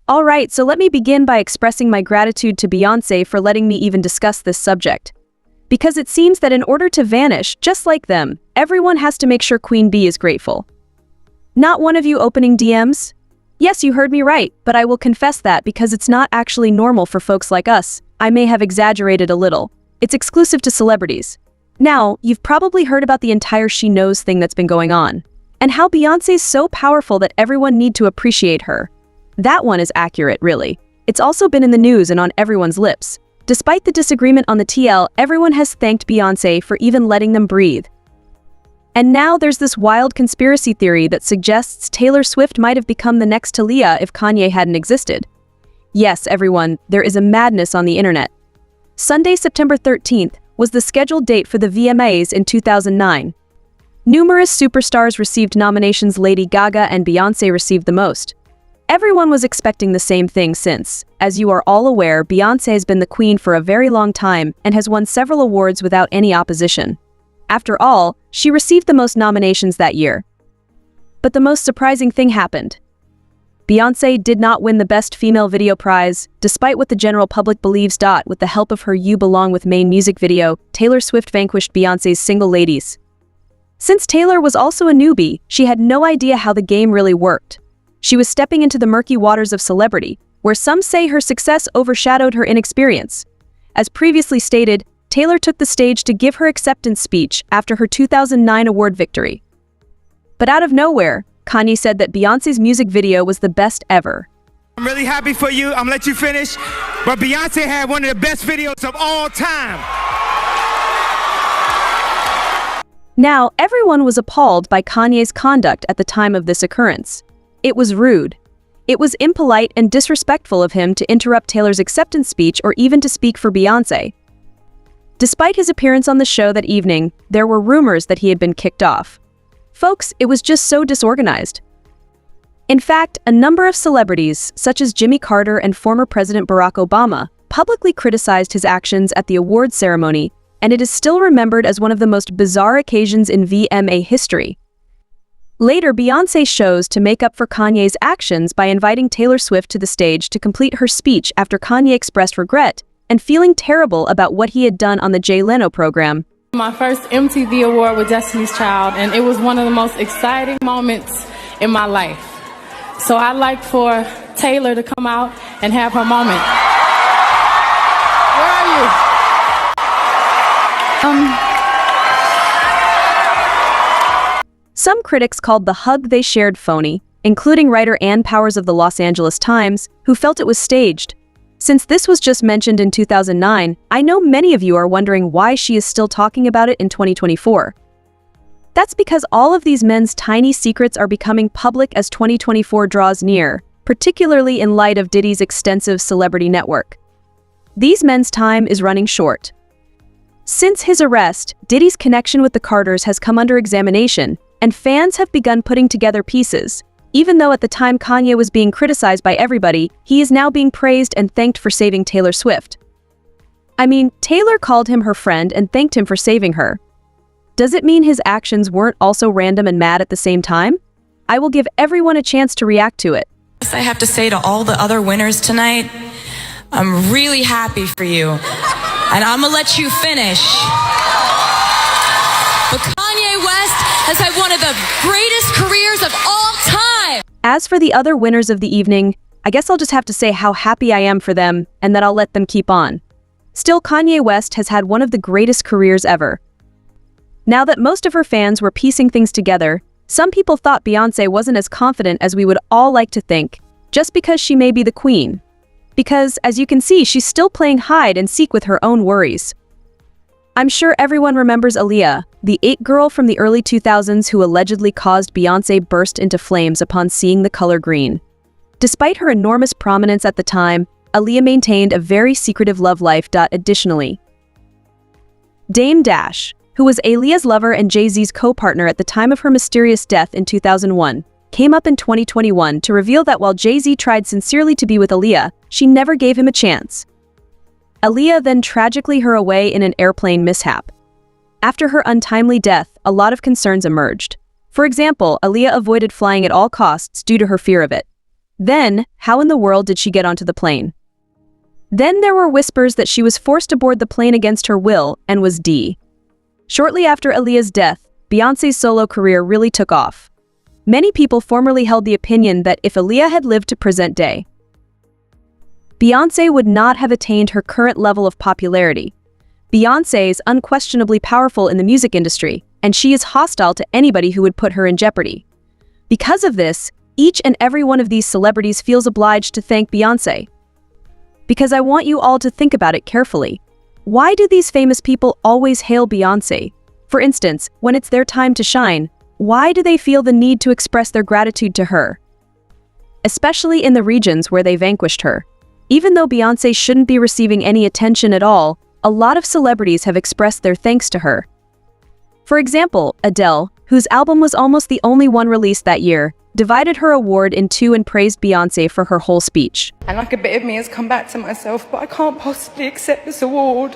Alright, so let me begin by expressing my gratitude to Beyonce for letting me even discuss this subject. Because it seems that in order to vanish, just like them, everyone has to make sure Queen Bee is grateful. Not one of you opening DMs? Yes, you heard me right, but I will confess that because it's not actually normal for folks like us, I may have exaggerated a little. It's exclusive to celebrities. Now, you've probably heard about the entire She Knows thing that's been going on, and how Beyonce's so powerful that everyone need to appreciate her. That one is accurate, really. It's also been in the news and on everyone's lips. Despite the disagreement on the TL, everyone has thanked Beyonce for even letting them breathe. And now there's this wild conspiracy theory that suggests Taylor Swift might have become the next Aaliyah if Kanye hadn't existed. Yes, everyone, there is a madness on the internet. Sunday, September 13th, was the scheduled date for the VMAs in 2009. Numerous superstars received nominations. Lady Gaga and Beyonce received the most. Everyone was expecting the same thing since, as you are all aware, Beyonce has been the queen for a very long time and has won several awards without any opposition. After all, she received the most nominations that year. But the most surprising thing happened. Beyonce did not win the Best Female Video prize, despite what the general public believes. With the help of her You Belong With main music video, Taylor Swift vanquished Beyonce's Single Ladies. Since Taylor was also a newbie, she had no idea how the game really worked. She was stepping into the murky waters of celebrity, where some say her success overshadowed her inexperience. As previously stated, Taylor took the stage to give her acceptance speech after her 2009 award victory. But out of nowhere, Kanye said that Beyonce's music video was the best ever. I'm really happy for you. I'm gonna let you finish. But Beyonce had one of the best videos of all time. Now, everyone was appalled by Kanye's conduct at the time of this occurrence. It was rude. It was impolite and disrespectful of him to interrupt Taylor's acceptance speech or even to speak for Beyonce. Despite his appearance on the show that evening, there were rumors that he had been kicked off. Folks, it was just so disorganized. In fact, a number of celebrities, such as Jimmy Carter and former President Barack Obama, publicly criticized his actions at the awards ceremony, and it is still remembered as one of the most bizarre occasions in VMA history. Later, Beyonce chose to make up for Kanye's actions by inviting Taylor Swift to the stage to complete her speech after Kanye expressed regret and feeling terrible about what he had done on the Jay Leno program. My first MTV award with Destiny's Child, and it was one of the most exciting moments in my life. So I'd like for Taylor to come out and have her moment. Where are you? Some critics called the hug they shared phony, including writer Ann Powers of the Los Angeles Times, who felt it was staged. Since this was just mentioned in 2009, I know many of you are wondering why she is still talking about it in 2024. That's because all of these men's tiny secrets are becoming public as 2024 draws near, particularly in light of Diddy's extensive celebrity network. These men's time is running short. Since his arrest, Diddy's connection with the Carters has come under examination, and fans have begun putting together pieces. Even though at the time Kanye was being criticized by everybody, he is now being praised and thanked for saving Taylor Swift. I mean, Taylor called him her friend and thanked him for saving her. Does it mean his actions weren't also random and mad at the same time? I will give everyone a chance to react to it. I have to say to all the other winners tonight, I'm really happy for you. And I'm gonna let you finish. But Kanye West has had one of the greatest careers of all time. As for the other winners of the evening, I guess I'll just have to say how happy I am for them and that I'll let them keep on. Still, Kanye West has had one of the greatest careers ever. Now that most of her fans were piecing things together, some people thought Beyonce wasn't as confident as we would all like to think, just because she may be the queen. Because, as you can see, she's still playing hide and seek with her own worries. I'm sure everyone remembers Aaliyah, the it girl from the early 2000s who allegedly caused Beyonce burst into flames upon seeing the color green. Despite her enormous prominence at the time, Aaliyah maintained a very secretive love life. Additionally, Dame Dash, who was Aaliyah's lover and Jay-Z's co-partner at the time of her mysterious death in 2001, came up in 2021 to reveal that while Jay-Z tried sincerely to be with Aaliyah, she never gave him a chance. Aaliyah then tragically her away in an airplane mishap. After her untimely death, a lot of concerns emerged. For example, Aaliyah avoided flying at all costs due to her fear of it. Then, how in the world did she get onto the plane? Then there were whispers that she was forced aboard the plane against her will and was D. Shortly after Aaliyah's death, Beyonce's solo career really took off. Many people formerly held the opinion that if Aaliyah had lived to present day, Beyonce would not have attained her current level of popularity. Beyonce is unquestionably powerful in the music industry, and she is hostile to anybody who would put her in jeopardy. Because of this, each and every one of these celebrities feels obliged to thank Beyonce. Because I want you all to think about it carefully. Why do these famous people always hail Beyonce? For instance, when it's their time to shine, why do they feel the need to express their gratitude to her? Especially in the regions where they vanquished her. Even though Beyonce shouldn't be receiving any attention at all, a lot of celebrities have expressed their thanks to her. For example, Adele, whose album was almost the only one released that year, divided her award in two and praised Beyonce for her whole speech. And like a bit of me has come back to myself, but I can't possibly accept this award.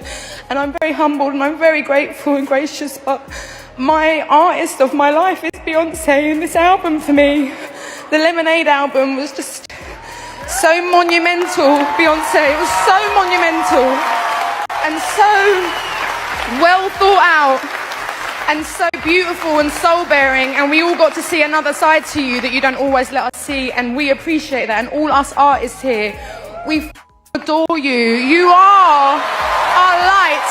And I'm very humbled and I'm very grateful and gracious, but my artist of my life is Beyonce, and this album for me, the Lemonade album, was just so monumental, Beyonce. It was so monumental and so well thought out and so beautiful and soul-bearing, and we all got to see another side to you that you don't always let us see, and we appreciate that. And all us artists here, we adore you. You are our light.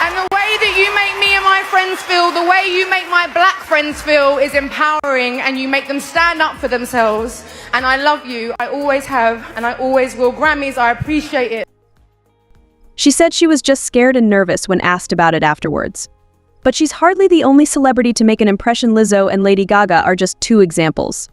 And the way that you make me and my friends feel, the way you make my black friends feel, is empowering, and you make them stand up for themselves. And I love you. I always have, and I always will. Grammys, I appreciate it. She said she was just scared and nervous when asked about it afterwards. But she's hardly the only celebrity to make an impression. Lizzo and Lady Gaga are just two examples.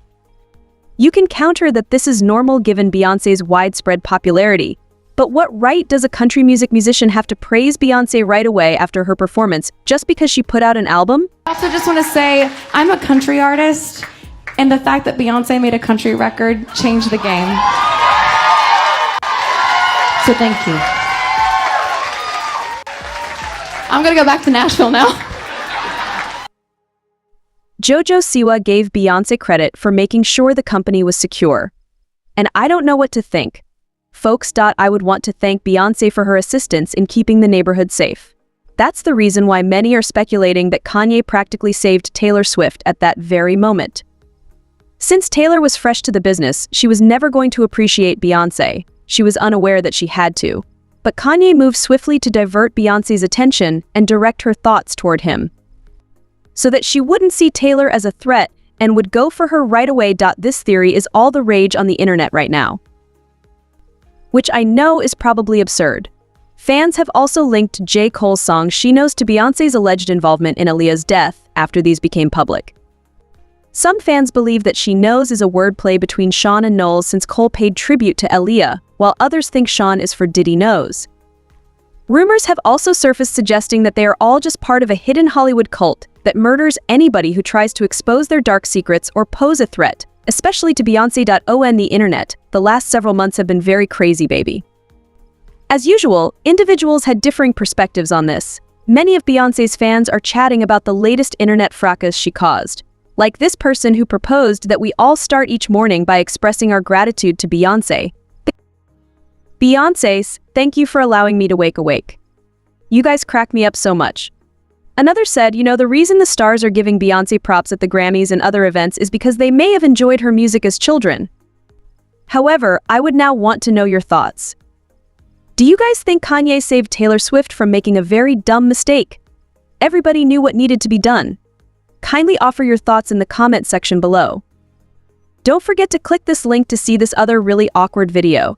You can counter that this is normal given Beyonce's widespread popularity, but what right does a country music musician have to praise Beyonce right away after her performance just because she put out an album? I also just want to say, I'm a country artist, and the fact that Beyonce made a country record changed the game. So thank you. I'm gonna go back to Nashville now. JoJo Siwa gave Beyonce credit for making sure the company was secure. And I don't know what to think. Folks. I would want to thank Beyonce for her assistance in keeping the neighborhood safe. That's the reason why many are speculating that Kanye practically saved Taylor Swift at that very moment. Since Taylor was fresh to the business, she was never going to appreciate Beyonce. She was unaware that she had to. But Kanye moved swiftly to divert Beyonce's attention and direct her thoughts toward him, so that she wouldn't see Taylor as a threat and would go for her right away. This theory is all the rage on the internet right now, which I know is probably absurd. Fans have also linked J. Cole's song She Knows to Beyonce's alleged involvement in Aaliyah's death after these became public. Some fans believe that She Knows is a wordplay between Sean and Knowles since Cole paid tribute to Aaliyah, while others think Sean is for Diddy Knows. Rumors have also surfaced suggesting that they are all just part of a hidden Hollywood cult that murders anybody who tries to expose their dark secrets or pose a threat, especially to Beyonce. On the internet, the last several months have been very crazy, baby. As usual, individuals had differing perspectives on this. Many of Beyonce's fans are chatting about the latest internet fracas she caused, like this person who proposed that we all start each morning by expressing our gratitude to Beyonce. Beyonce, thank you for allowing me to wake awake. You guys crack me up so much. Another said, the reason the stars are giving Beyonce props at the Grammys and other events is because they may have enjoyed her music as children. However, I would now want to know your thoughts. Do you guys think Kanye saved Taylor Swift from making a very dumb mistake? Everybody knew what needed to be done. Kindly offer your thoughts in the comment section below. Don't forget to click this link to see this other really awkward video.